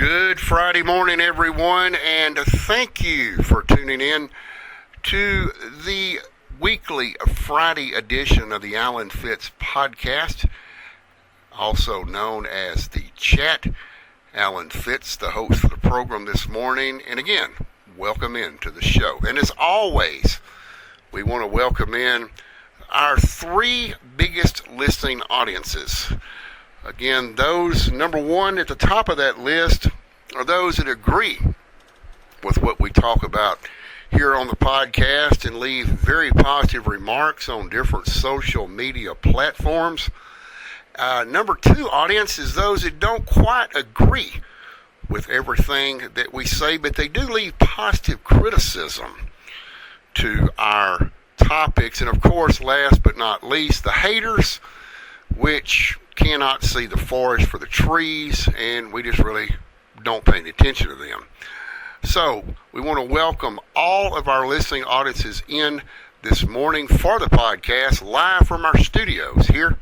Good Friday morning, everyone, and thank you for tuning in to the weekly Friday edition of the Alan Fitz podcast, also known as The Chat. Alan Fitz, the host of the program this morning, and again, welcome into the show. And as always, we want to welcome in our three biggest listening audiences. Again, those number one at the top of that list are those that agree with what we talk about here on the podcast and leave very positive remarks on different social media platforms. Number two audience is those that don't quite agree with everything that we say, but they do leave positive criticism to our topics. And of course, last but not least, the haters, which cannot see the forest for the trees, and we just really don't pay any attention to them. So we want to welcome all of our listening audiences in this morning for the podcast, live from our studios here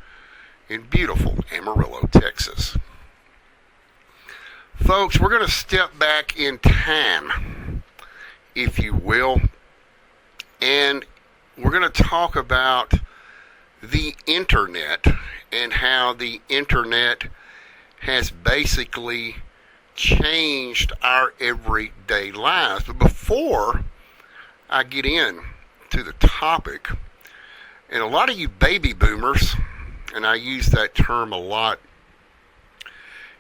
in beautiful Amarillo, Texas. Folks, we're going to step back in time, if you will, and we're going to talk about the internet and how the internet has basically changed our everyday lives. But before I get in to the topic, and a lot of you baby boomers, and I use that term a lot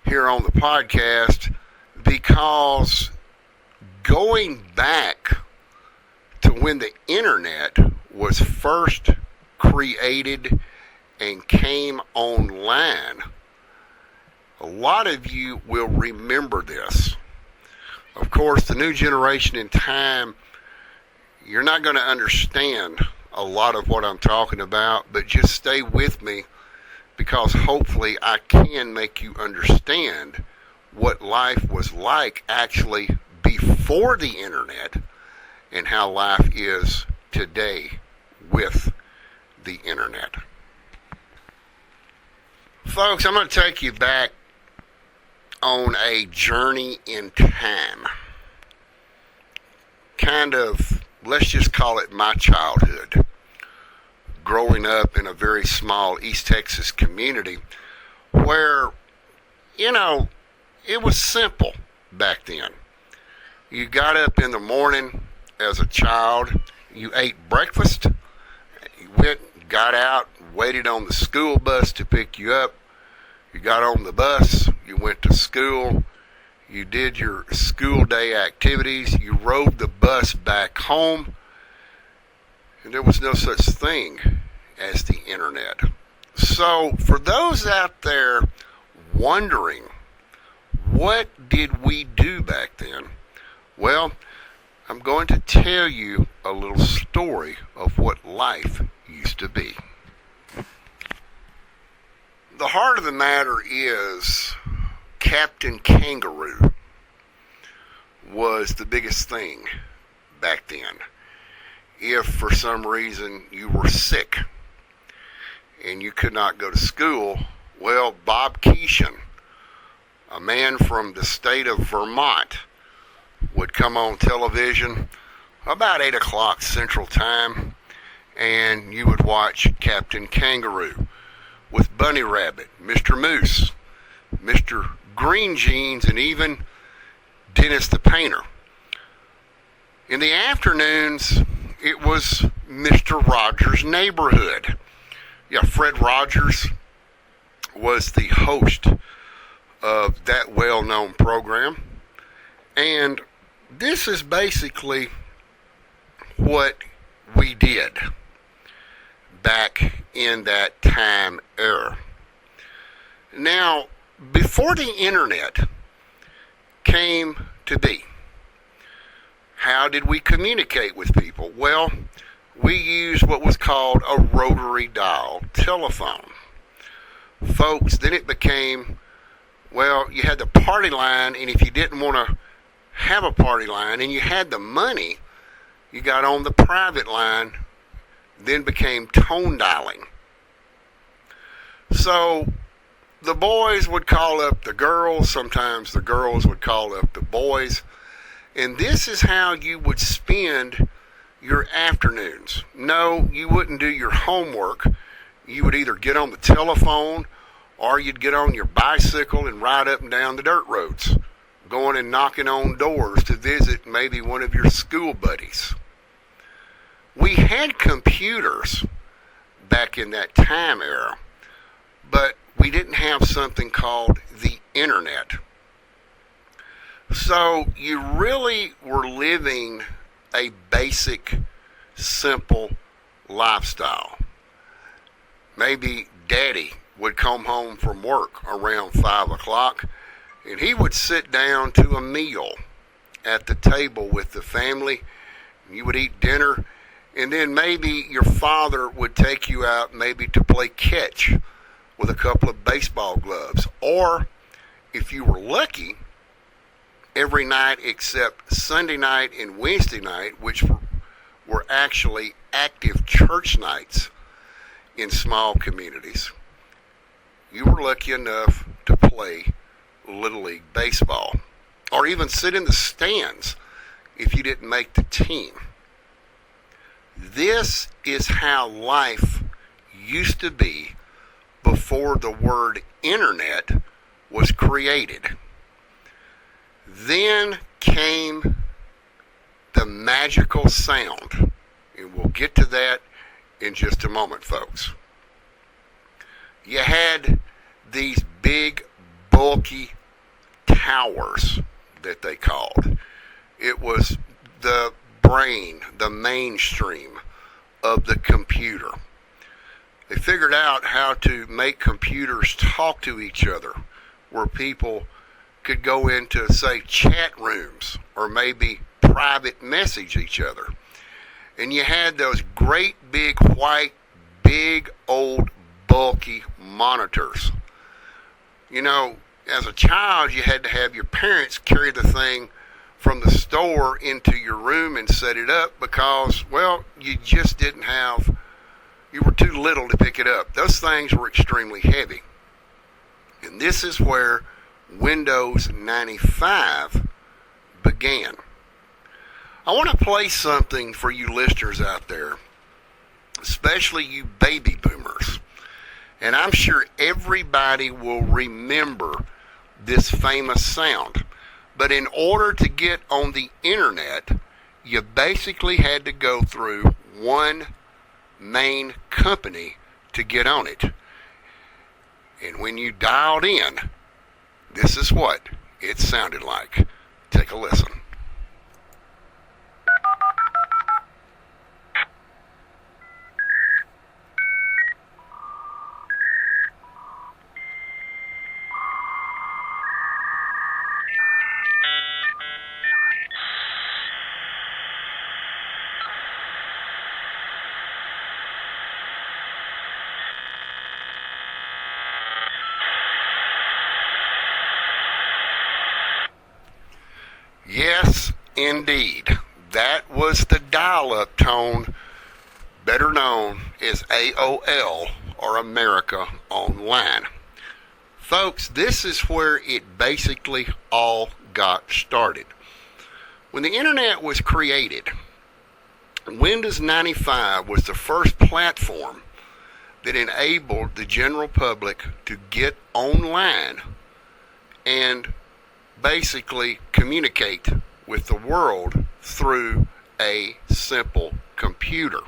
here on the podcast, because going back to when the internet was first created and came online, a lot of you will remember this. Of course, the new generation in time, you're not going to understand a lot of what I'm talking about, but just stay with me, because hopefully I can make you understand what life was like actually before the internet and how life is today with the internet. Folks, I'm going to take you back on a journey in time. Kind of, let's just call it my childhood. Growing up in a very small East Texas community where, it was simple back then. You got up in the morning as a child, you ate breakfast, you went, got out, waited on the school bus to pick you up. You got on the bus, you went to school, you did your school day activities, you rode the bus back home, and there was no such thing as the internet. So for those out there wondering, what did we do back then? Well, I'm going to tell you a little story of what life used to be. The heart of the matter is Captain Kangaroo was the biggest thing back then. If for some reason you were sick and you could not go to school, well, Bob Keeshan, a man from the state of Vermont, would come on television about 8 o'clock Central Time, and you would watch Captain Kangaroo with Bunny Rabbit, Mr. Moose, Mr. Green Jeans, and even Dennis the Painter. In the afternoons, it was Mr. Rogers' Neighborhood. Yeah, Fred Rogers was the host of that well-known program. And this is basically what we did back in that time era. Now, before the internet came to be, how did we communicate with people? Well, we used what was called a rotary dial telephone. Folks, then it became, well, you had the party line, and if you didn't want to have a party line and you had the money, you got on the private line, then became tone dialing. So the boys would call up the girls, sometimes the girls would call up the boys, and this is how you would spend your afternoons. No, you wouldn't do your homework. You would either get on the telephone or you'd get on your bicycle and ride up and down the dirt roads, going and knocking on doors to visit maybe one of your school buddies. We had computers back in that time era, but we didn't have something called the internet. So you really were living a basic, simple lifestyle. Maybe daddy would come home from work around 5 o'clock and he would sit down to a meal at the table with the family. You would eat dinner, and then maybe your father would take you out maybe to play catch with a couple of baseball gloves. Or if you were lucky, every night except Sunday night and Wednesday night, which were actually active church nights in small communities, you were lucky enough to play Little League Baseball, or even sit in the stands if you didn't make the team. This is how life used to be before the word internet was created. Then came the magical sound, and we'll get to that in just a moment, folks. You had these big, bulky towers that they called. It was the brain, the mainstream of the computer. They figured out how to make computers talk to each other, where people could go into, say, chat rooms or maybe private message each other. And you had those great big white, big old bulky monitors. You know, as a child, you had to have your parents carry the thing from the store into your room and set it up because, well, you just didn't have, you were too little to pick it up. Those things were extremely heavy. And this is where Windows 95 began. I want to play something for you listeners out there, especially you baby boomers. And I'm sure everybody will remember this famous sound. But in order to get on the internet, you basically had to go through one main company to get on it. And when you dialed in, this is what it sounded like. Take a listen. Yes, indeed. That was the dial-up tone, better known as AOL, or America Online. Folks, this is where it basically all got started. When the internet was created, Windows 95 was the first platform that enabled the general public to get online and basically communicate with the world through a simple computer.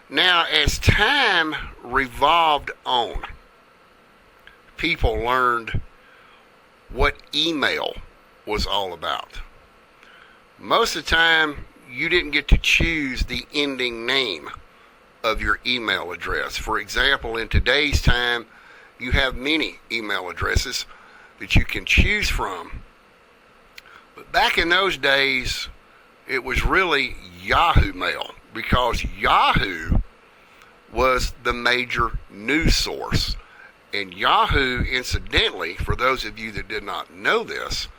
Now, as time revolved on, people learned what email was all about. Most of the time, you didn't get to choose the ending name of your email address. For example, in today's time, you have many email addresses that you can choose from. But back in those days, it was really Yahoo Mail, because Yahoo was the major news source. And Yahoo, incidentally, for those of you that did not know this,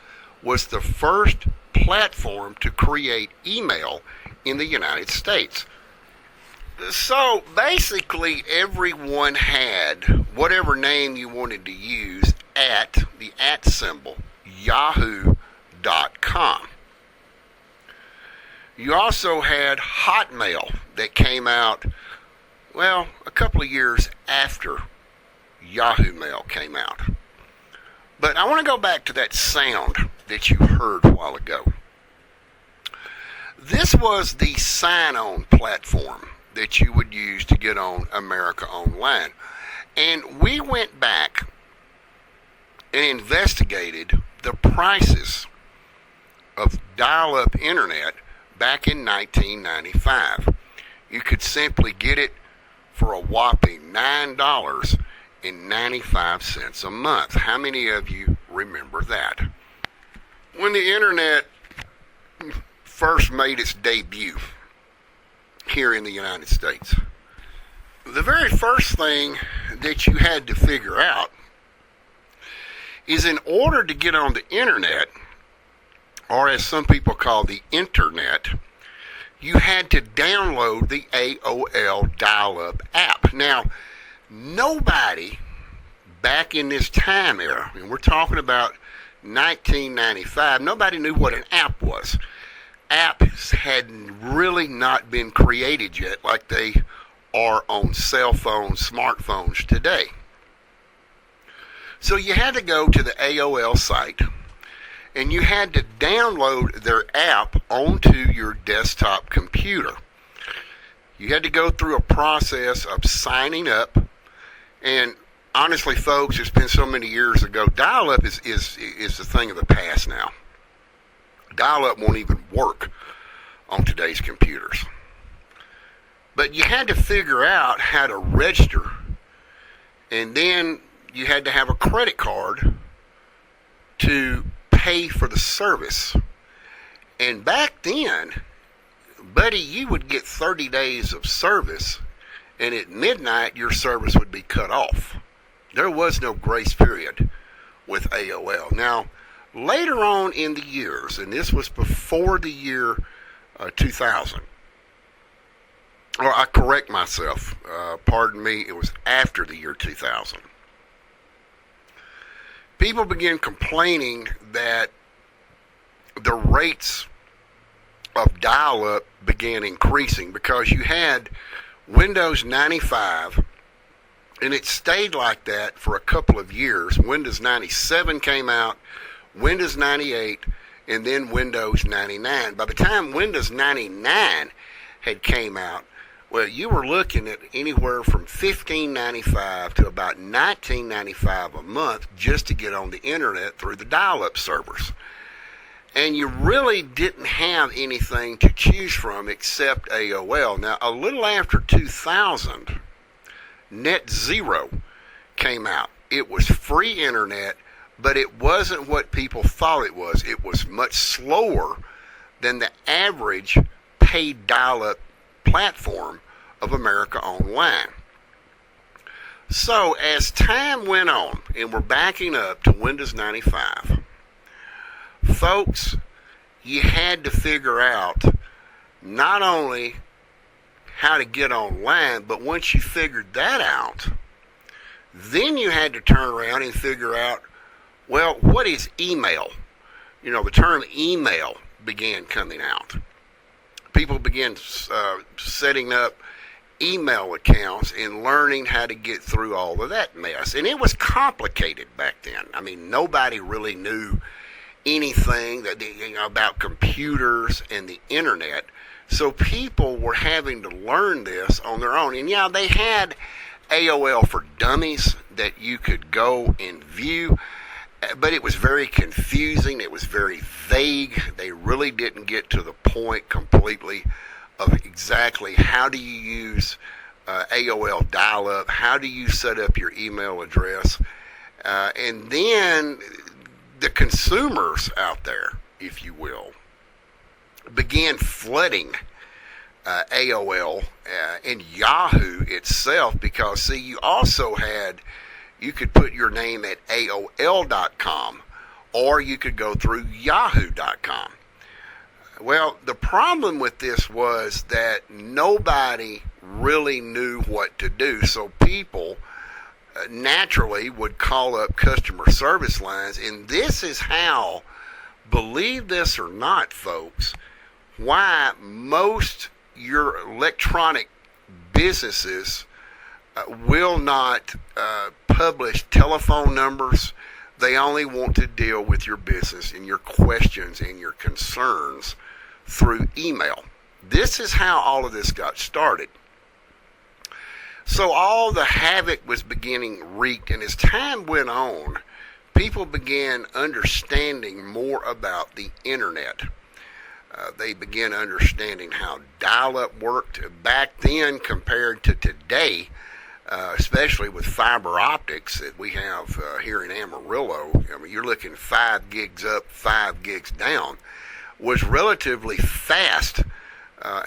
was the first platform to create email in the United States. So basically, everyone had whatever name you wanted to use at the @ symbol, yahoo.com. You also had Hotmail that came out, well, a couple of years after Yahoo Mail came out. But I want to go back to that sound that you heard a while ago. This was the sign-on platform that you would use to get on America Online. And we went back and investigated the prices of dial-up internet back in 1995. You could simply get it for a whopping $9.95 a month. How many of you remember that? When the internet first made its debut here in the United States, the very first thing that you had to figure out is, in order to get on the internet, or as some people call the internet, you had to download the AOL dial-up app. Now, nobody back in this time era, and we're talking about 1995, nobody knew what an app was. Apps had really not been created yet like they are on cell phones, smartphones today. So you had to go to the AOL site, and you had to download their app onto your desktop computer. You had to go through a process of signing up, and honestly, folks, it's been so many years ago. Dial-up is the thing of the past now. Dial-up won't even work on today's computers. But you had to figure out how to register, and then you had to have a credit card to pay for the service. And back then, buddy, you would get 30 days of service, and at midnight your service would be cut off. There was no grace period with AOL. Now, later on in the years, and this was before the year 2000, or I correct myself, pardon me, it was after the year 2000. People began complaining that the rates of dial-up began increasing because you had Windows 95, and it stayed like that for a couple of years. Windows 97 came out, Windows 98, and then Windows 99. By the time Windows 99 had came out, well, you were looking at anywhere from $15.95 to about $19.95 a month just to get on the internet through the dial-up servers. And you really didn't have anything to choose from except AOL. Now, a little after 2000, NetZero came out. It was free internet, but it wasn't what people thought it was. It was much slower than the average paid dial-up platform of America Online. So as time went on, and we're backing up to Windows 95, folks, you had to figure out not only how to get online, but once you figured that out, then you had to turn around and figure out, well, what is email? You know, the term email began coming out. People began setting up email accounts and learning how to get through all of that mess. And it was complicated back then. I mean, nobody really knew anything about computers and the internet. So people were having to learn this on their own. And yeah, they had AOL for Dummies that you could go and view, but it was very confusing. It was very vague. They really didn't get to the point completely of exactly how do you use AOL dial-up, how do you set up your email address, and then the consumers out there, if you will, began flooding AOL and Yahoo itself because, see, you could put your name at AOL.com or you could go through Yahoo.com. Well, the problem with this was that nobody really knew what to do. So people naturally would call up customer service lines. And this is how, believe this or not, folks, why most your electronic businesses will not publish telephone numbers. They only want to deal with your business and your questions and your concerns through email. This is how all of this got started. So all the havoc was beginning wreaked, and as time went on, people began understanding more about the internet. They began understanding how dial-up worked back then compared to today, especially with fiber optics that we have here in Amarillo. I mean, you're looking 5 gigs up, 5 gigs down, was relatively fast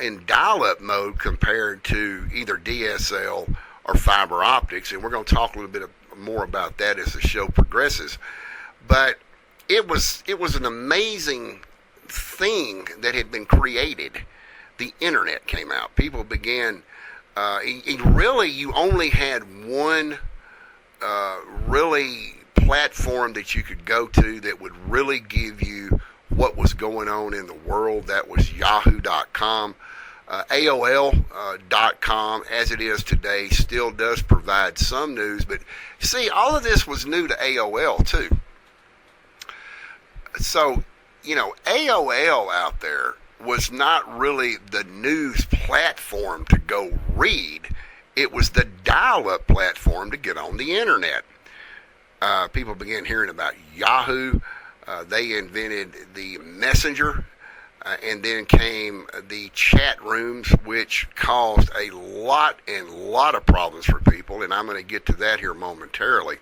in dial-up mode compared to either DSL or fiber optics, and we're going to talk a little bit more about that as the show progresses. But it was an amazing thing that had been created. The internet came out. People began. Really, you only had one really platform that you could go to that would really give you what was going on in the world. That was Yahoo.com. AOL.com, as it is today, still does provide some news. But see, all of this was new to AOL, too. So, AOL out there was not really the news platform to go read. It was the dial-up platform to get on the internet. People began hearing about Yahoo. They invented the Messenger, and then came the chat rooms, which caused a lot of problems for people, and I'm going to get to that here momentarily.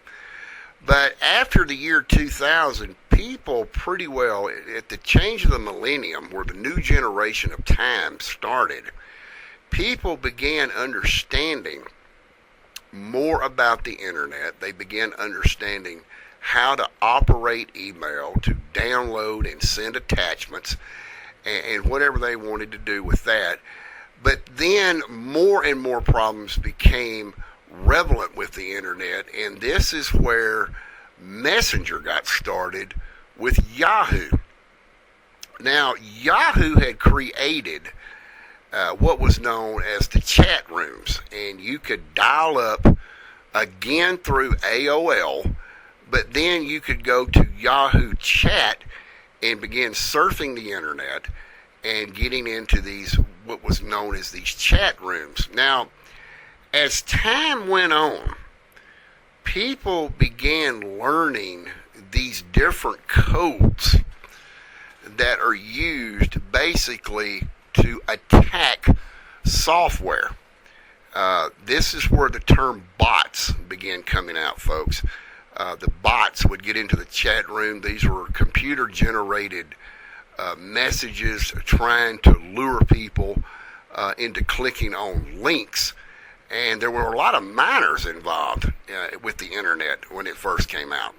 But after the year 2000, people pretty well, at the change of the millennium, where the new generation of time started, people began understanding more about the internet. They began understanding how to operate email, to download and send attachments, and whatever they wanted to do with that. But then more and more problems became relevant with the internet, and this is where Messenger got started with Yahoo. Now, Yahoo had created what was known as the chat rooms, and you could dial up again through AOL, but then you could go to Yahoo Chat and begin surfing the internet and getting into these, what was known as these chat rooms. Now, as time went on, people began learning these different codes that are used basically to attack software. This is where the term bots began coming out, folks. The bots would get into the chat room. These were computer-generated messages trying to lure people into clicking on links. And there were a lot of minors involved with the internet when it first came out.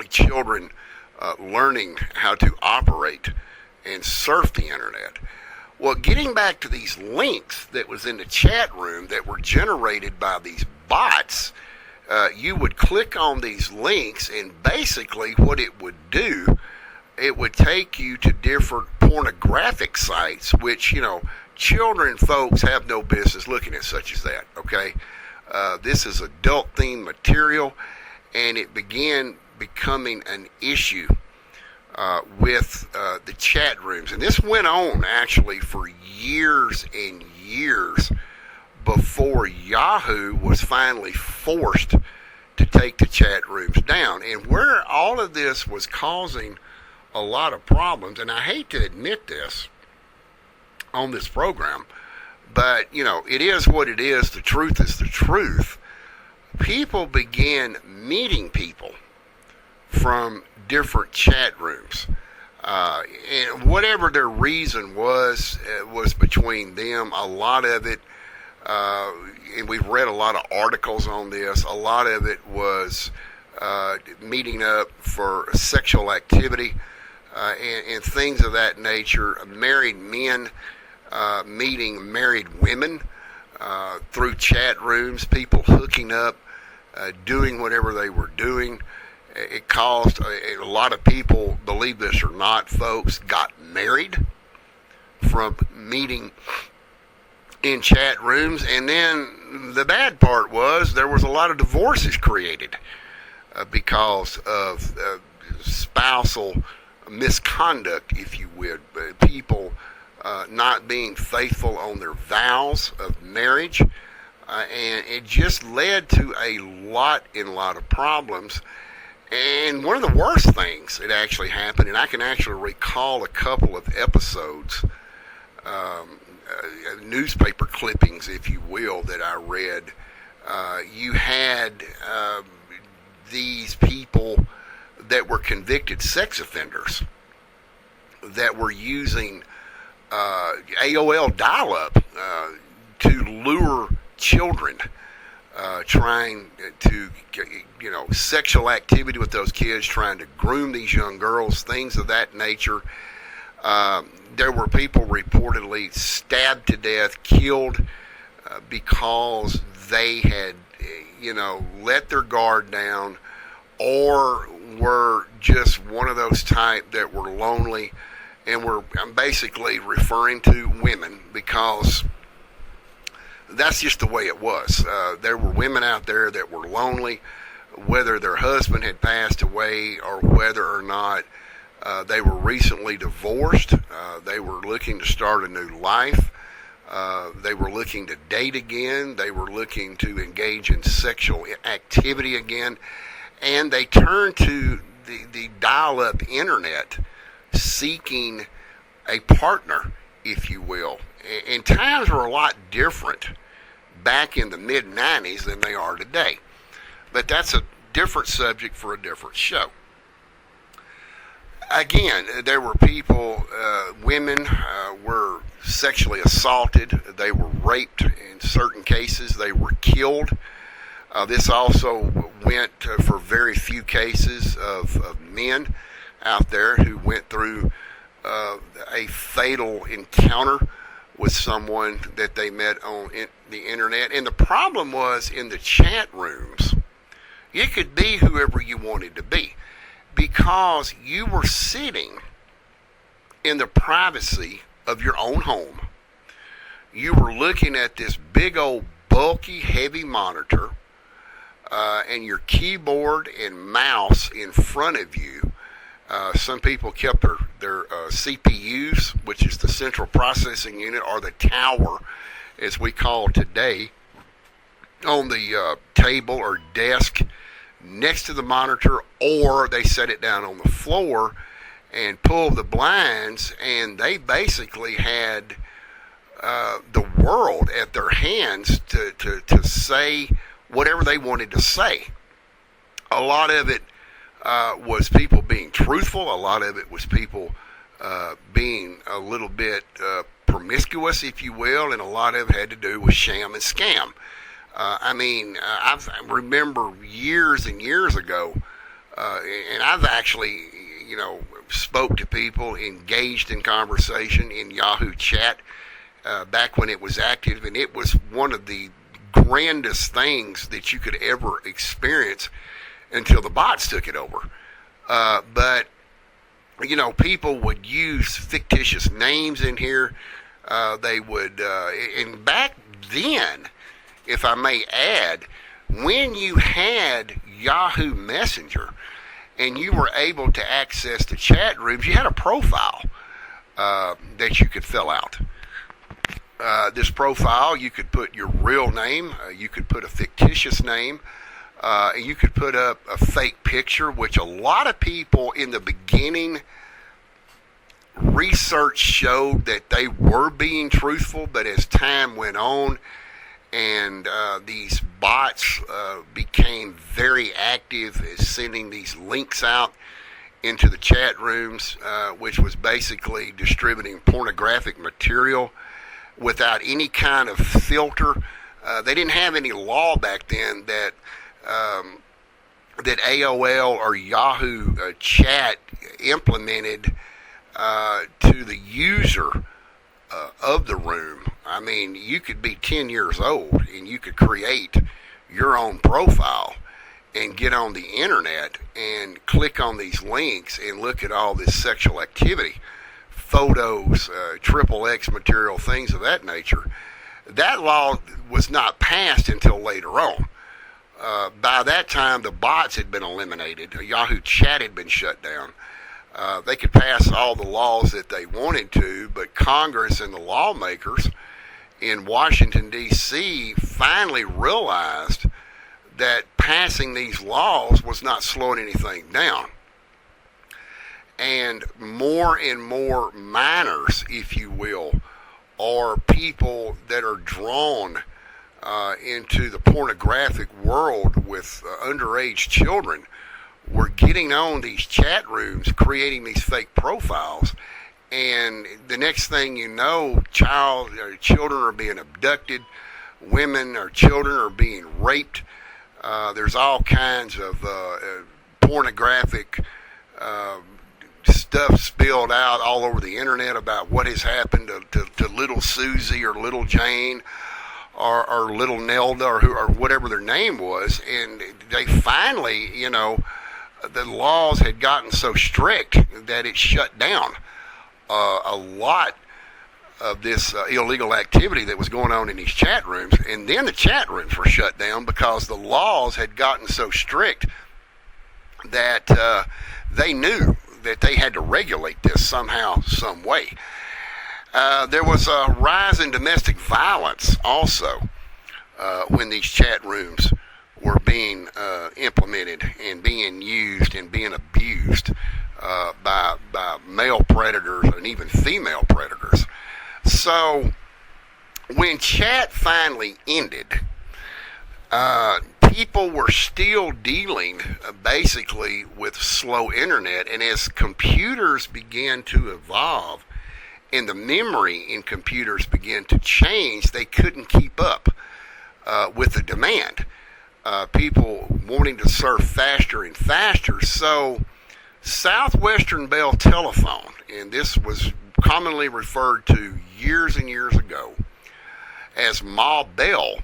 Children learning how to operate and surf the internet. Well, getting back to these links that was in the chat room that were generated by these bots, you would click on these links, and basically what it would do, it would take you to different pornographic sites, which, children, folks, have no business looking at such as that, okay? This is adult-themed material, and it began becoming an issue with the chat rooms. And this went on, actually, for years and years before Yahoo was finally forced to take the chat rooms down. And where all of this was causing a lot of problems, and I hate to admit this on this program, but, it is what it is. The truth is the truth. People began meeting people from different chat rooms. And whatever their reason was between them. A lot of it, and we've read a lot of articles on this, a lot of it was meeting up for sexual activity. and things of that nature. Married men meeting married women through chat rooms, people hooking up, doing whatever they were doing. It caused a lot of people, believe this or not, folks, got married from meeting in chat rooms. And then the bad part was there was a lot of divorces created because of spousal misconduct, if you would. People not being faithful on their vows of marriage. And it just led to a lot of problems. And one of the worst things that actually happened, and I can actually recall a couple of episodes, newspaper clippings, if you will, that I read. You had these people that were convicted sex offenders that were using AOL dial-up to lure children, trying to, sexual activity with those kids, trying to groom these young girls, things of that nature. There were people reportedly stabbed to death, killed because they had, let their guard down, or were just one of those type that were lonely. And I'm basically referring to women because that's just the way it was. There were women out there that were lonely, whether their husband had passed away or whether or not they were recently divorced. They were looking to start a new life. They were looking to date again. They were looking to engage in sexual activity again. And they turned to the dial-up internet seeking a partner, if you will. And times were a lot different back in the mid-90s than they are today. But that's a different subject for a different show. Again, there were people, women were sexually assaulted. They were raped in certain cases. They were killed. This also went for very few cases of men out there who went through a fatal encounter with someone that they met on the internet. And the problem was, in the chat rooms, you could be whoever you wanted to be because you were sitting in the privacy of your own home. You were looking at this big old bulky heavy monitor and your keyboard and mouse in front of you. Some people kept their CPUs, which is the central processing unit, or the tower, as we call it today, on the table or desk next to the monitor, or they set it down on the floor and pulled the blinds, and they basically had the world at their hands to say whatever they wanted to say. A lot of it was people being truthful. A lot of it was people being a little bit promiscuous, if you will, and a lot of it had to do with sham and scam. I remember years and years ago, and I've actually, spoke to people, engaged in conversation in Yahoo Chat back when it was active, and it was one of the grandest things that you could ever experience until the bots took it over. But people would use fictitious names in here. They would, and back then, if I may add, when you had Yahoo Messenger and you were able to access the chat rooms, you had a profile that you could fill out. This profile, you could put your real name, you could put a fictitious name, you could put up a fake picture, which a lot of people in the beginning research showed that they were being truthful, but as time went on and these bots became very active, sending these links out into the chat rooms, which was basically distributing pornographic material without any kind of filter. They didn't have any law back then that AOL or Yahoo Chat implemented to the user of the room. I mean, you could be 10 years old and you could create your own profile and get on the internet and click on these links and look at all this sexual activity, photos, triple X material, things of that nature. That law was not passed until later on. By that time, the bots had been eliminated. Yahoo Chat had been shut down. They could pass all the laws that they wanted to, but Congress and the lawmakers in Washington, D.C. finally realized that passing these laws was not slowing anything down. And more minors, if you will, or people that are drawn into the pornographic world with underage children were getting on these chat rooms, creating these fake profiles, and the next thing you know, children are being abducted, women or children are being raped. There's all kinds of pornographic stuff spilled out all over the internet about what has happened to little Susie or little Jane or little Nelda or whatever their name was. And they finally, the laws had gotten so strict that it shut down a lot of this illegal activity that was going on in these chat rooms. And then the chat rooms were shut down because the laws had gotten so strict that they knew that they had to regulate this somehow, some way. There was a rise in domestic violence also when these chat rooms were being implemented and being used and being abused by male predators and even female predators. So when chat finally ended, people were still dealing basically with slow internet, and as computers began to evolve and the memory in computers began to change, they couldn't keep up with the demand. People wanting to surf faster and faster. So Southwestern Bell Telephone, and this was commonly referred to years and years ago as Ma Bell,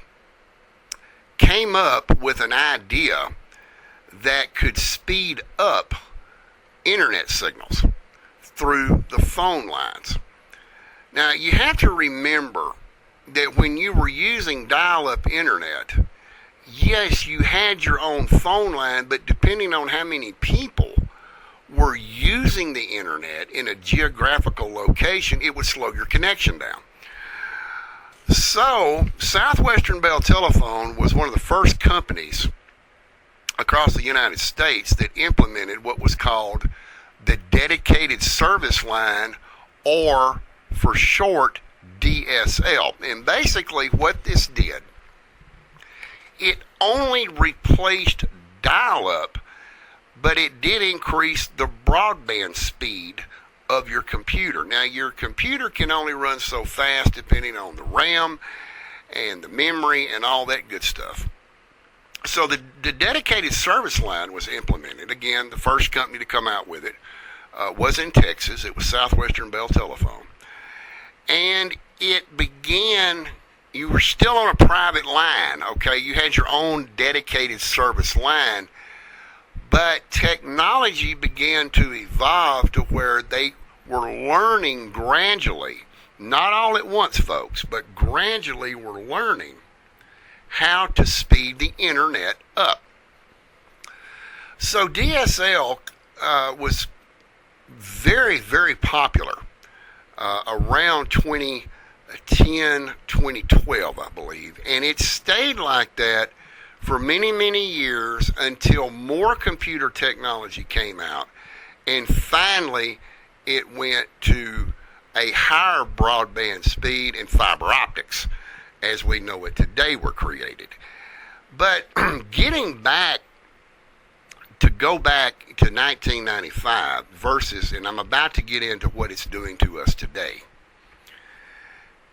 came up with an idea that could speed up internet signals through the phone lines. Now, you have to remember that when you were using dial-up internet, yes, you had your own phone line, but depending on how many people were using the internet in a geographical location, it would slow your connection down. So, Southwestern Bell Telephone was one of the first companies across the United States that implemented what was called the Dedicated Service Line, or for short, DSL. And basically what this did, it only replaced dial-up, but it did increase the broadband speed of your computer. Now, your computer can only run so fast depending on the RAM and the memory and all that good stuff. So the Dedicated Service Line was implemented. Again, the first company to come out with it was in Texas. It was Southwestern Bell Telephone. And it began, you were still on a private line, okay? You had your own dedicated service line, but technology began to evolve to where they were learning gradually, not all at once, folks, but gradually were learning how to speed the internet up. So DSL was very, very popular around 2010, 2012, I believe. And it stayed like that for many, many years until more computer technology came out. And finally, it went to a higher broadband speed, and fiber optics, as we know it today, were created. But getting back, to go back to 1995 versus, and I'm about to get into what it's doing to us today,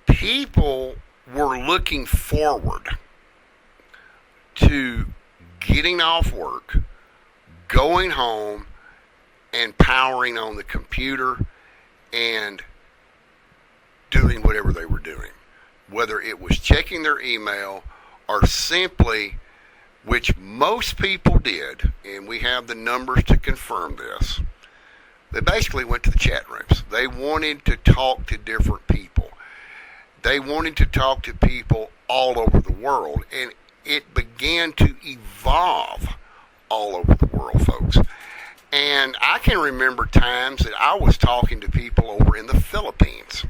people were looking forward to getting off work, going home, and powering on the computer and doing whatever they were doing, whether it was checking their email or simply, which most people did, and we have the numbers to confirm this, they basically went to the chat rooms. They wanted to talk to different people. They wanted to talk to people all over the world, and it began to evolve all over the world, folks. And I can remember times that I was talking to people over in the Philippines.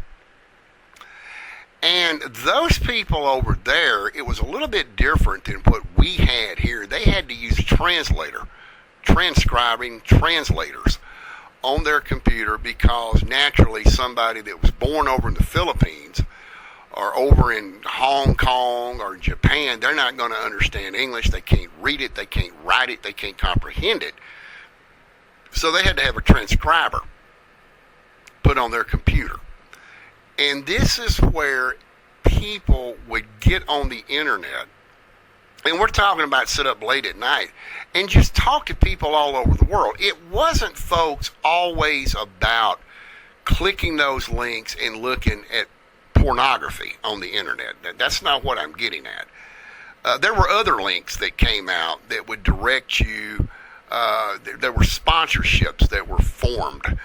And those people over there, it was a little bit different than what we had here. They had to use a translator, transcribing translators on their computer, because naturally somebody that was born over in the Philippines or over in Hong Kong or Japan, they're not going to understand English. They can't read it, they can't write it, they can't comprehend it. So they had to have a transcriber put on their computer. And this is where people would get on the internet, and we're talking about sit up late at night and just talk to people all over the world. It wasn't, folks, always about clicking those links and looking at pornography on the internet. That's not what I'm getting at. There were other links that came out that would direct you. There were sponsorships that were formed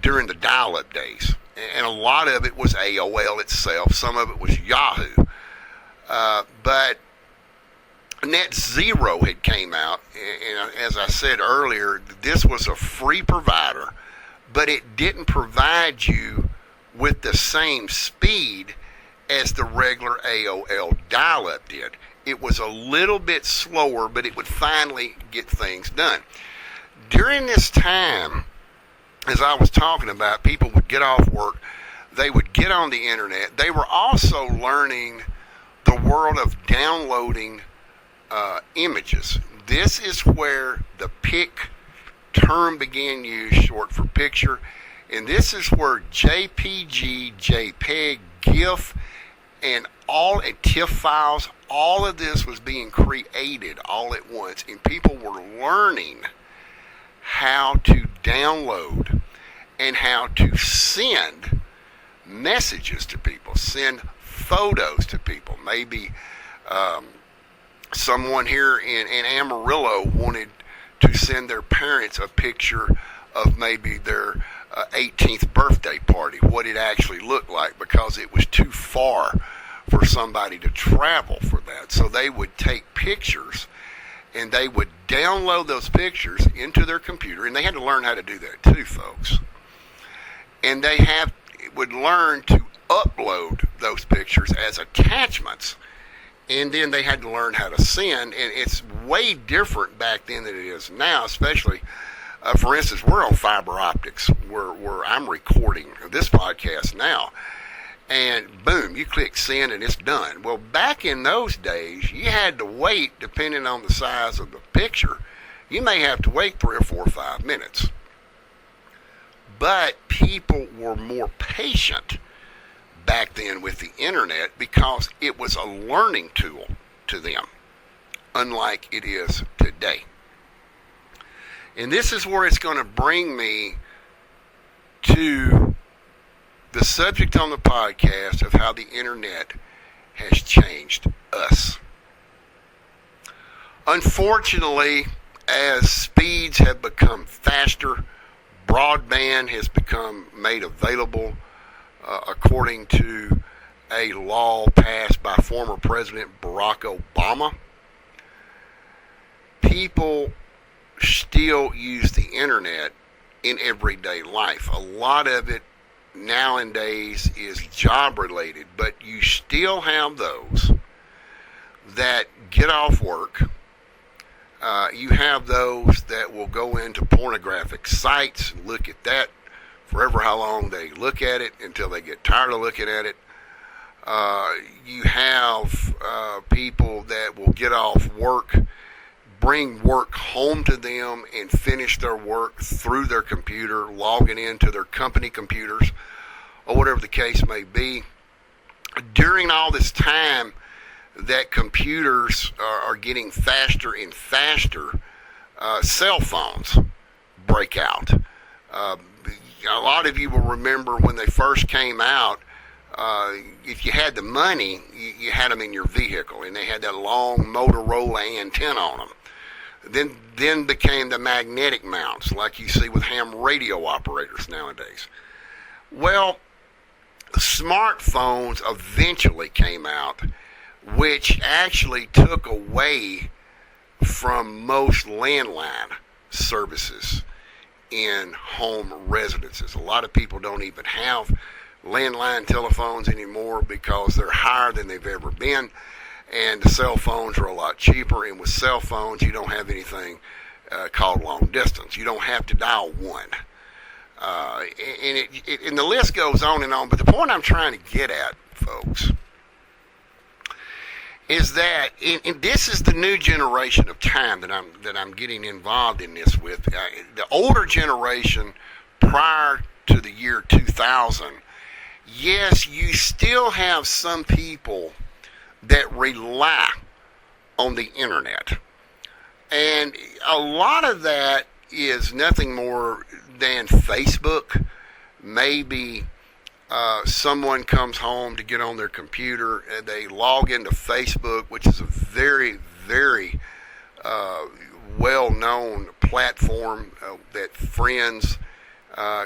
during the dial-up days. And a lot of it was AOL itself. Some of it was Yahoo. But NetZero had came out. And as I said earlier, this was a free provider, but it didn't provide you with the same speed as the regular AOL dial-up did. It was a little bit slower, but it would finally get things done. During this time, as I was talking about, people would get off work, they would get on the internet. They were also learning the world of downloading images. This is where the PIC term began used, short for picture, and this is where JPG, JPEG, GIF, and TIFF files, all of this was being created all at once, and people were learning how to download and how to send messages to people, send photos to people. Maybe someone here in Amarillo wanted to send their parents a picture of maybe their 18th birthday party, what it actually looked like, because it was too far for somebody to travel for that. So they would take pictures and they would download those pictures into their computer, and they had to learn how to do that too, folks. And they would learn to upload those pictures as attachments, and then they had to learn how to send. And it's way different back then than it is now, especially for instance, we're on fiber optics where I'm recording this podcast now, and boom, you click send and it's done. Well, back in those days, you had to wait, depending on the size of the picture, you may have to wait 3 or 4 or 5 minutes. But people were more patient back then with the internet because it was a learning tool to them, unlike it is today. And this is where it's going to bring me to the subject on the podcast of how the internet has changed us. Unfortunately, as speeds have become faster, broadband has become made available according to a law passed by former President Barack Obama. People still use the internet in everyday life. A lot of it nowadays is job related, but you still have those that get off work. You have those that will go into pornographic sites and look at that forever how long they look at it until they get tired of looking at it. You have people that will get off work, bring work home to them, and finish their work through their computer, logging into their company computers, or whatever the case may be. During all this time that computers are getting faster and faster, cell phones break out. A lot of you will remember when they first came out, if you had the money, you had them in your vehicle, and they had that long Motorola antenna on them. Then became the magnetic mounts, like you see with ham radio operators nowadays. Well, smartphones eventually came out, which actually took away from most landline services in home residences. A lot of people don't even have landline telephones anymore because they're higher than they've ever been, and the cell phones are a lot cheaper. And with cell phones, you don't have anything called long distance. You don't have to dial one. And the list goes on and on. But the point I'm trying to get at, folks, is that this is the new generation of time that I'm getting involved in this with. The older generation prior to the year 2000, yes, you still have some people that rely on the internet. And a lot of that is nothing more than Facebook. Maybe someone comes home to get on their computer and they log into Facebook, which is a very, very well-known platform that friends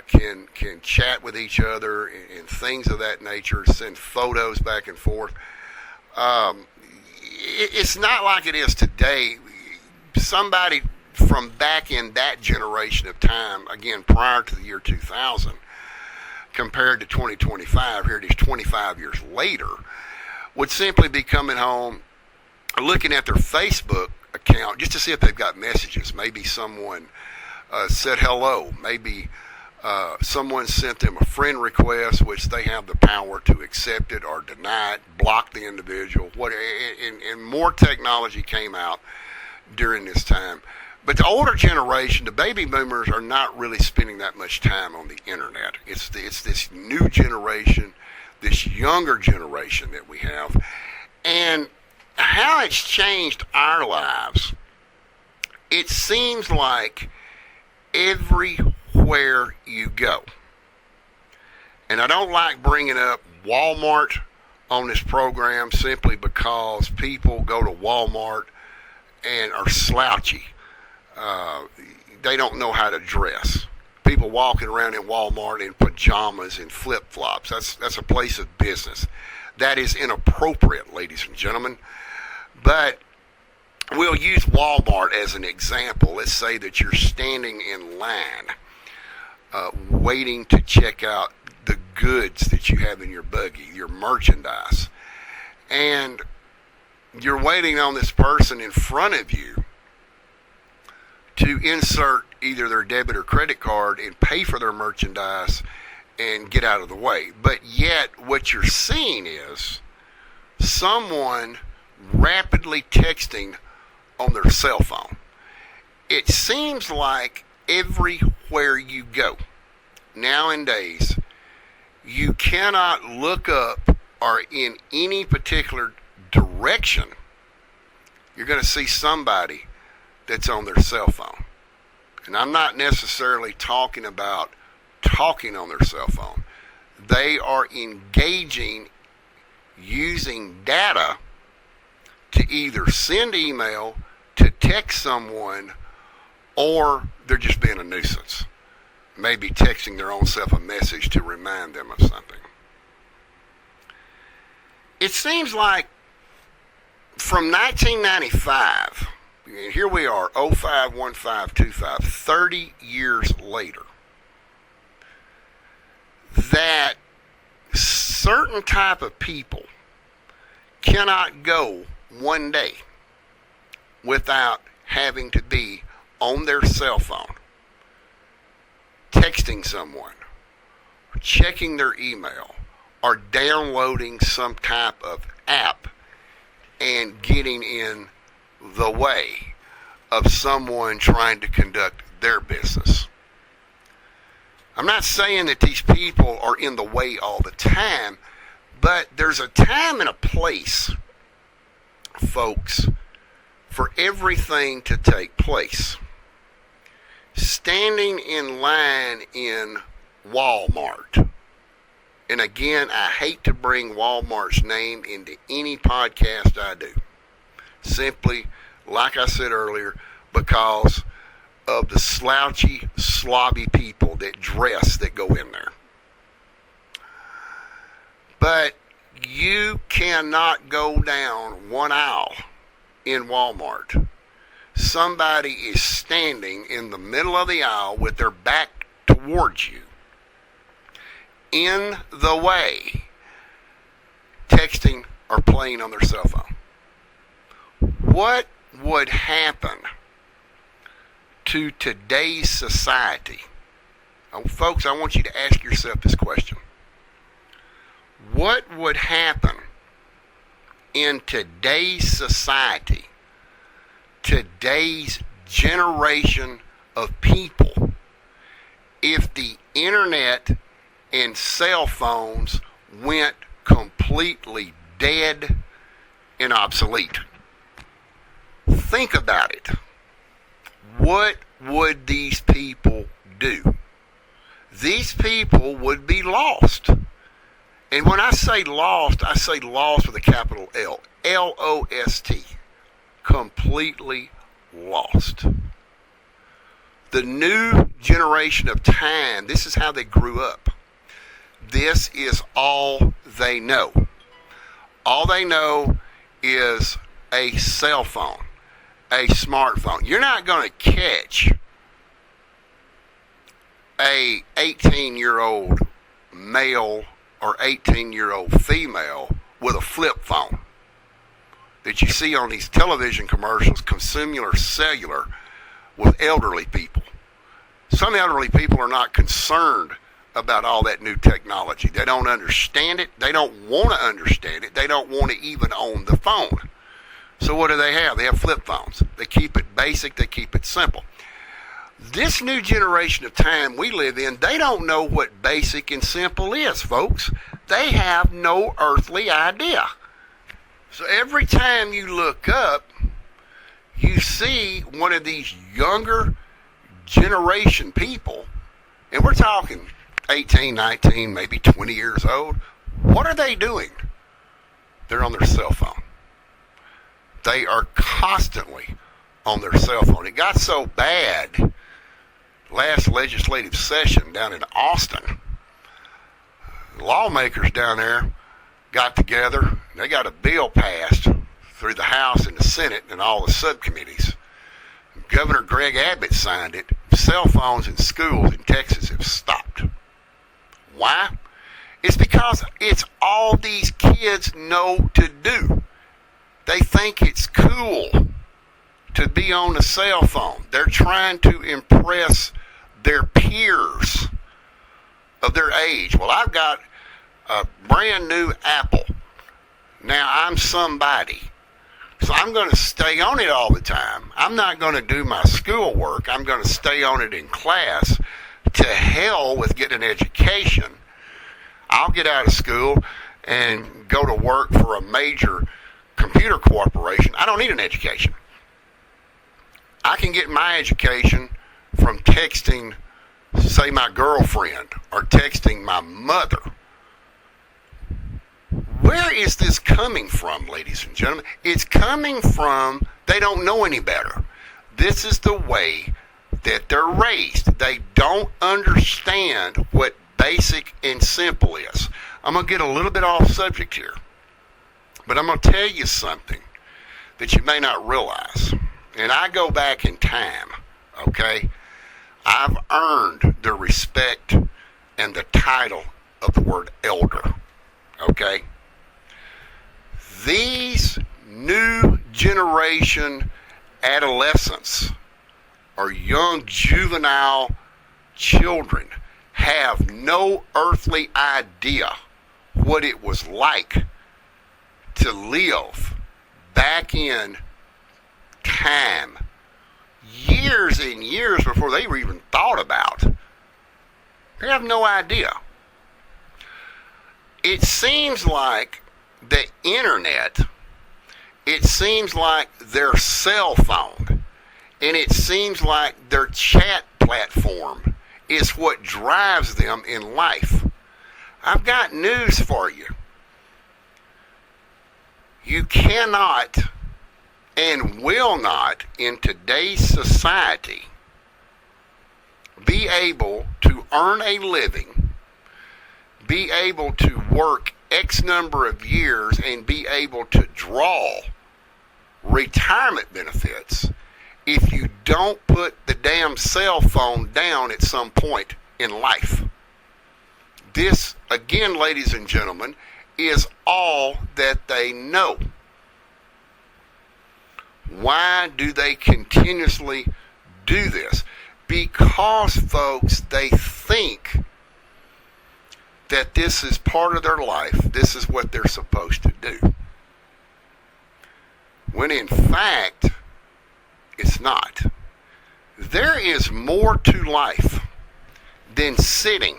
can chat with each other and things of that nature, send photos back and forth. It's not like it is today. Somebody from back in that generation of time, again, prior to the year 2000, compared to 2025, here it is 25 years later, would simply be coming home, looking at their Facebook account just to see if they've got messages. Maybe someone said hello. Maybe someone sent them a friend request, which they have the power to accept it or deny it, block the individual. And more technology came out during this time. But the older generation, the baby boomers, are not really spending that much time on the internet. It's this new generation, this younger generation that we have. And how it's changed our lives, it seems like everywhere you go. And I don't like bringing up Walmart on this program simply because people go to Walmart and are slouchy. They don't know how to dress. People walking around in Walmart in pajamas and flip-flops. That's a place of business. That is inappropriate, ladies and gentlemen. But we'll use Walmart as an example. Let's say that you're standing in line waiting to check out the goods that you have in your buggy, your merchandise. And you're waiting on this person in front of you to insert either their debit or credit card and pay for their merchandise and get out of the way. But yet what you're seeing is someone rapidly texting on their cell phone. It seems like everywhere you go nowadays, you cannot look up or in any particular direction, you're going to see somebody that's on their cell phone. And I'm not necessarily talking about talking on their cell phone. They are engaging using data to either send email, to text someone, or they're just being a nuisance. Maybe texting their own self a message to remind them of something. It seems like from 1995, and here we are, 051525, 30 years later, that certain type of people cannot go one day without having to be on their cell phone, texting someone, checking their email, or downloading some type of app and getting in the way of someone trying to conduct their business. I'm not saying that these people are in the way all the time, but there's a time and a place, folks, for everything to take place. standing in line in Walmart. And again, I hate to bring Walmart's name into any podcast I do. Simply, like I said earlier, because of the slouchy, slobby people that dress that go in there. But you cannot go down one aisle in Walmart. Somebody is standing in the middle of the aisle with their back towards you, in the way, texting or playing on their cell phone. What would happen to today's society? Oh, folks, I want you to ask yourself this question. What would happen in today's society, today's generation of people, if the internet and cell phones went completely dead and obsolete? Think about it. What would these people do? These people would be lost. And when I say lost with a capital L. L-O-S-T. Completely lost. The new generation of time, this is how they grew up. This is all they know. All they know is a cell phone, a smartphone. You're not going to catch a 18-year-old male or 18-year-old female with a flip phone that you see on these television commercials, consumer cellular, with elderly people. Some elderly people are not concerned about all that new technology. They don't understand it. They don't want to understand it. They don't want to even own the phone. So what do they have? They have flip phones. They keep it basic. They keep it simple. This new generation of time we live in, they don't know what basic and simple is, folks. They have no earthly idea. So every time you look up, you see one of these younger generation people, and we're talking 18, 19, maybe 20 years old. What are they doing? They're on their cell phone. They are constantly on their cell phone. It got so bad last legislative session down in Austin. Lawmakers down there got together. They got a bill passed through the House and the Senate and all the subcommittees. Governor Greg Abbott signed it. Cell phones in schools in Texas have stopped. Why? It's because it's all these kids know to do. They think it's cool to be on a cell phone. They're trying to impress their peers of their age. Well, I've got a brand new Apple. Now I'm somebody. So I'm going to stay on it all the time. I'm not going to do my schoolwork. I'm going to stay on it in class. To hell with getting an education. I'll get out of school and go to work for a major computer corporation. I don't need an education. I can get my education from texting, say, my girlfriend or texting my mother. Where is this coming from, ladies and gentlemen? It's coming from they don't know any better. This is the way that they're raised. They don't understand what basic and simple is. I'm going to get a little bit off subject here, but I'm going to tell you something that you may not realize. And I go back in time, okay? I've earned the respect and the title of the word elder, okay? These new generation adolescents or young juvenile children have no earthly idea what it was like to live back in time, years and years before they were even thought about. They have no idea. It seems like the internet, it seems like their cell phone, and it seems like their chat platform is what drives them in life. I've got news for you. You cannot and will not in today's society be able to earn a living, be able to work X number of years, and be able to draw retirement benefits if you don't put the damn cell phone down at some point in life. This, again, ladies and gentlemen, is all that they know. Why do they continuously do this? Because, folks, they think that this is part of their life. This is what they're supposed to do. When in fact, it's not. There is more to life than sitting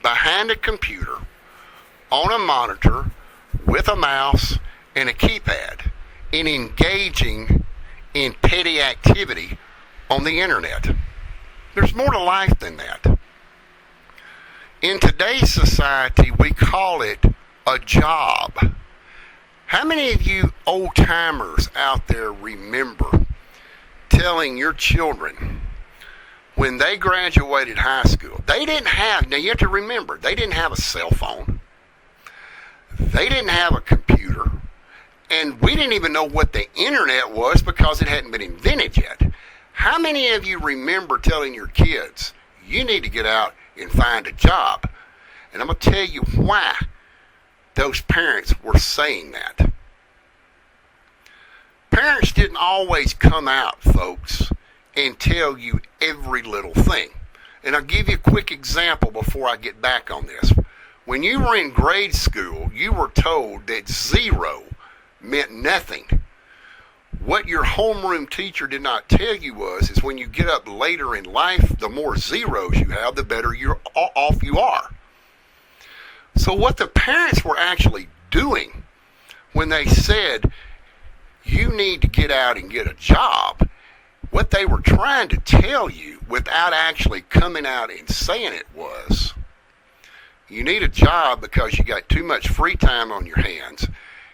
behind a computer on a monitor with a mouse and a keypad and engaging in petty activity on the internet. There's more to life than that. In today's society, we call it a job. How many of you old-timers out there remember telling your children when they graduated high school, they didn't have, now you have to remember, they didn't have a cell phone, they didn't have a computer, and we didn't even know what the internet was because it hadn't been invented yet. How many of you remember telling your kids, you need to get out and find a job? And I'm going to tell you why those parents were saying that. Parents didn't always come out, folks, and tell you every little thing. And I'll give you a quick example before I get back on this. When you were in grade school, you were told that 0 meant nothing. What your homeroom teacher did not tell you is when you get up later in life, the more zeros you have, the better off you are. So what the parents were actually doing when they said, you need to get out and get a job, what they were trying to tell you without actually coming out and saying it was, you need a job because you got too much free time on your hands.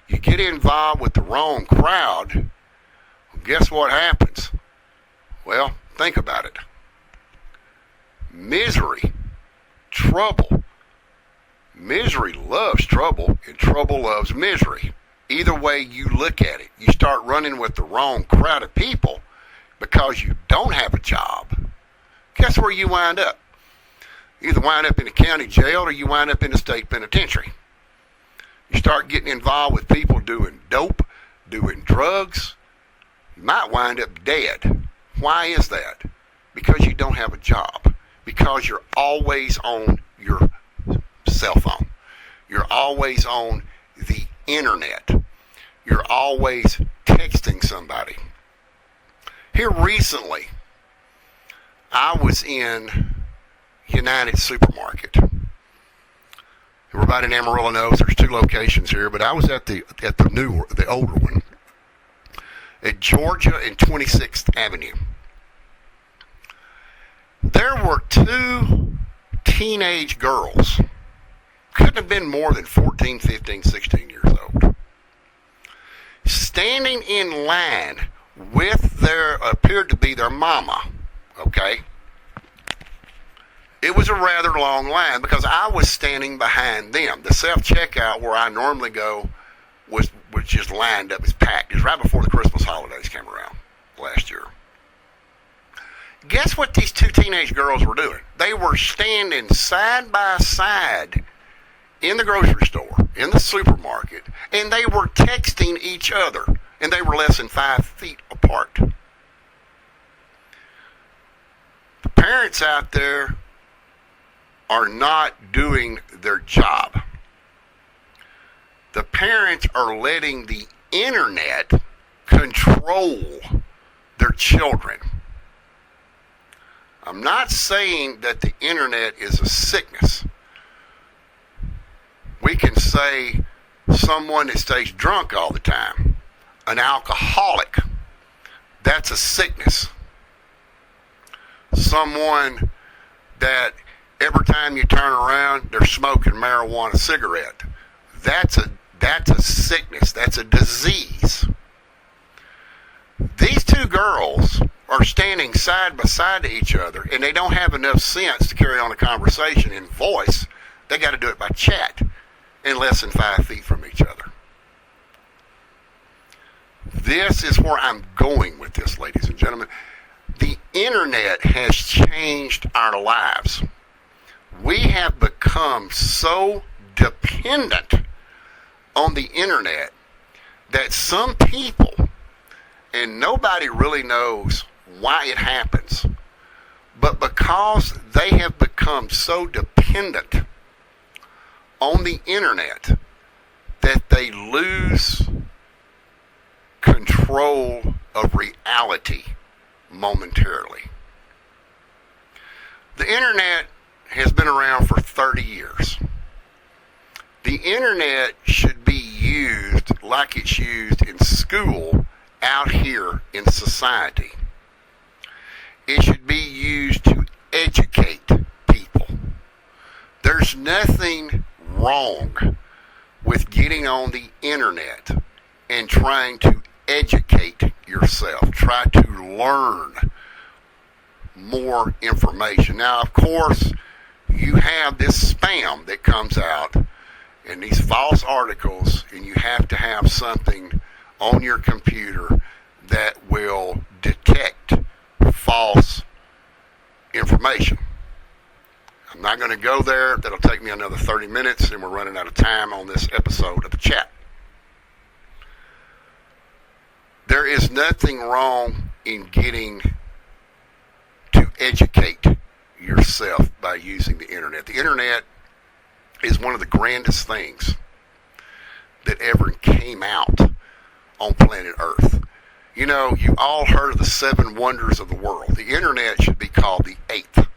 You get involved with the wrong crowd. Guess what happens? Well, think about it. Misery, trouble. Misery loves trouble, and trouble loves misery. Either way you look at it, you start running with the wrong crowd of people because you don't have a job. Guess where you wind up? You either wind up in a county jail or you wind up in a state penitentiary. You start getting involved with people doing dope, doing drugs. You might wind up dead. Why is that? Because you don't have a job. Because you're always on your cell phone. You're always on the internet. You're always texting somebody. Here recently, I was in United Supermarket. Everybody in Amarillo knows there's 2 locations here, but I was at the older one, at Georgia and 26th Avenue. There were 2 teenage girls, couldn't have been more than 14, 15, 16 years old, standing in line with appeared to be their mama, okay? It was a rather long line because I was standing behind them. The self-checkout where I normally go was just lined up, it's packed. It was right before the Christmas holidays came around last year. Guess what these 2 teenage girls were doing? They were standing side by side in the grocery store, in the supermarket, and they were texting each other, and they were less than 5 feet apart. The parents out there are not doing their job. The parents are letting the internet control their children. I'm not saying that the internet is a sickness. We can say someone that stays drunk all the time, an alcoholic, that's a sickness. someone that every time you turn around, they're smoking marijuana cigarette. That's a sickness. That's a disease. These two girls are standing side by side to each other, and they don't have enough sense to carry on a conversation in voice. They got to do it by chat and less than 5 feet from each other. This is where I'm going with this, ladies and gentlemen. The internet has changed our lives. We have become so dependent on the internet that some people, and nobody really knows why it happens, but because they have become so dependent on the internet that they lose control of reality momentarily. The internet has been around for 30 years. The internet should be used like it's used in school out here in society. It should be used to educate people. There's nothing wrong with getting on the internet and trying to educate yourself. Try to learn more information. Now, of course, you have this spam that comes out and these false articles, and you have to have something on your computer that will detect false information. I'm not going to go there. That'll take me another 30 minutes, and we're running out of time on this episode of the chat. There is nothing wrong in getting to educate yourself by using the internet. The internet is one of the grandest things that ever came out on planet Earth. You know, you all heard of the 7 wonders of the world. The internet should be called the 8th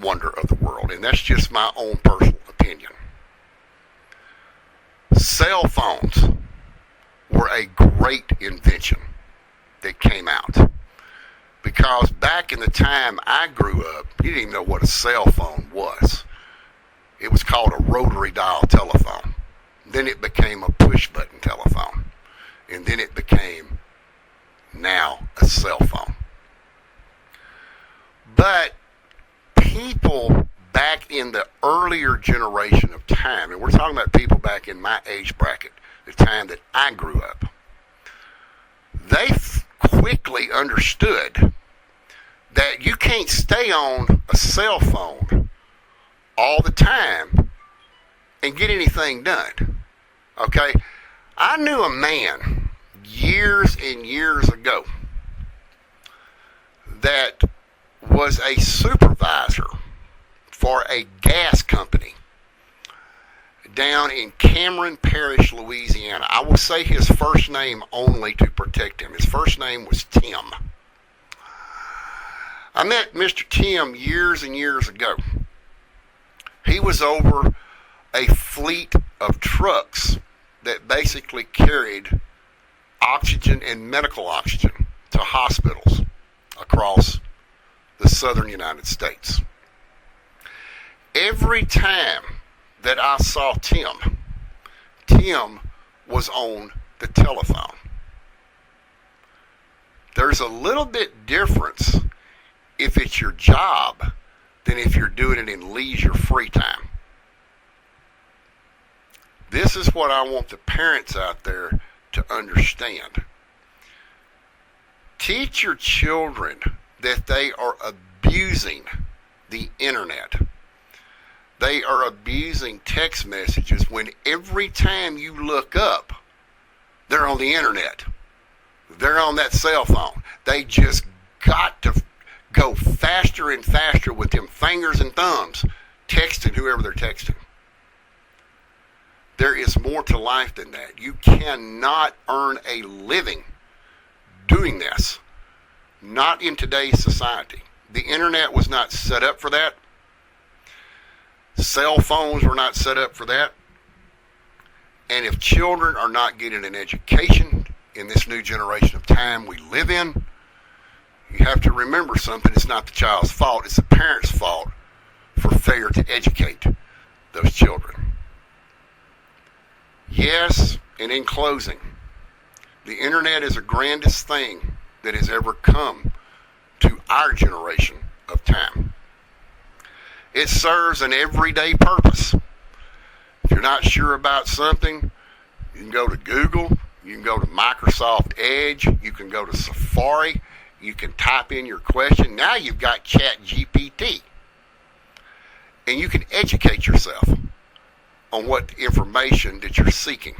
wonder of the world, and that's just my own personal opinion. Cell phones were a great invention that came out, because back in the time I grew up, you didn't even know what a cell phone was. It was called a rotary dial telephone. Then it became a push button telephone, and then it became now a cell phone. But people back in the earlier generation of time, and we're talking about people back in my age bracket, the time that I grew up, they quickly understood that you can't stay on a cell phone all the time and get anything done. Okay? I knew a man years and years ago that was a supervisor for a gas company down in Cameron Parish, Louisiana. I will say his first name only to protect him. His first name was Tim. I met Mr. Tim years and years ago. He was over a fleet of trucks that basically carried oxygen and medical oxygen to hospitals across the southern United States. Every time that I saw Tim was on the telephone. There's a little bit difference if it's your job than if you're doing it in leisure free time. This is what I want the parents out there to understand. Teach your children that they are abusing the internet. They are abusing text messages when every time you look up, they're on the internet. They're on that cell phone. They just got to go faster and faster with them fingers and thumbs, texting whoever they're texting. There is more to life than that. You cannot earn a living doing this. Not in today's society. The internet was not set up for that. Cell phones were not set up for that. And if children are not getting an education in this new generation of time we live in, you have to remember something. It's not the child's fault. It's the parent's fault for failure to educate those children. Yes, and in closing, the internet is the grandest thing that has ever come to our generation of time. It serves an everyday purpose. If you're not sure about something, you can go to Google, you can go to Microsoft Edge, you can go to Safari, you can type in your question. Now you've got ChatGPT. And you can educate yourself on what information that you're seeking.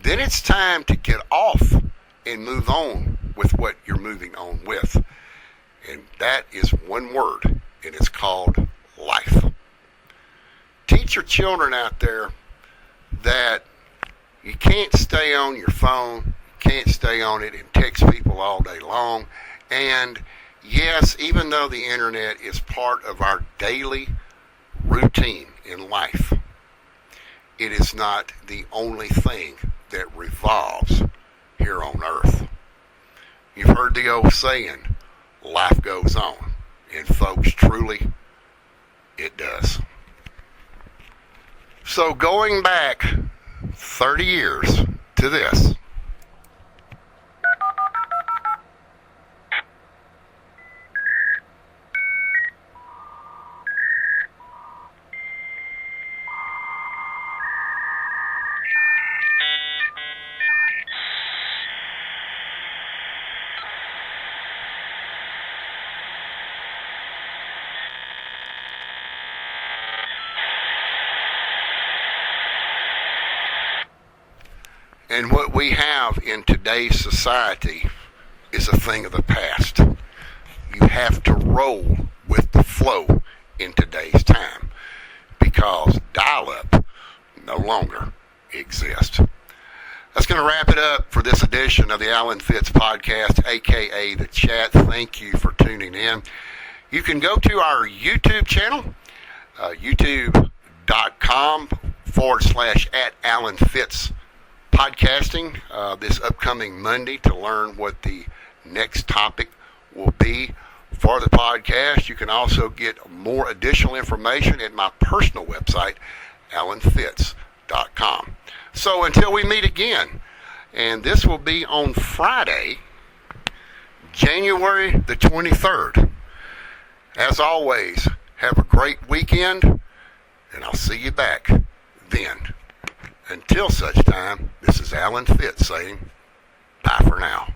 Then it's time to get off and move on with what you're moving on with. And that is one word, and it's called life. Teach your children out there that you can't stay on your phone, you can't stay on it and text people all day long. And yes, even though the internet is part of our daily routine in life, it is not the only thing that revolves here on earth. You've heard the old saying, life goes on. And folks, truly, it does. So going back 30 years to this, and what we have in today's society is a thing of the past. You have to roll with the flow in today's time because dial-up no longer exists. That's going to wrap it up for this edition of the Alan Fitz Podcast, aka The Chat. Thank you for tuning in. You can go to our YouTube channel, youtube.com/@AlanFitz podcasting this upcoming Monday to learn what the next topic will be for the podcast. You can also get more additional information at my personal website, alanfitz.com. So until we meet again, and this will be on Friday, January the 23rd. As always, have a great weekend, and I'll see you back then. Until such time, this is Alan Fitz saying bye for now.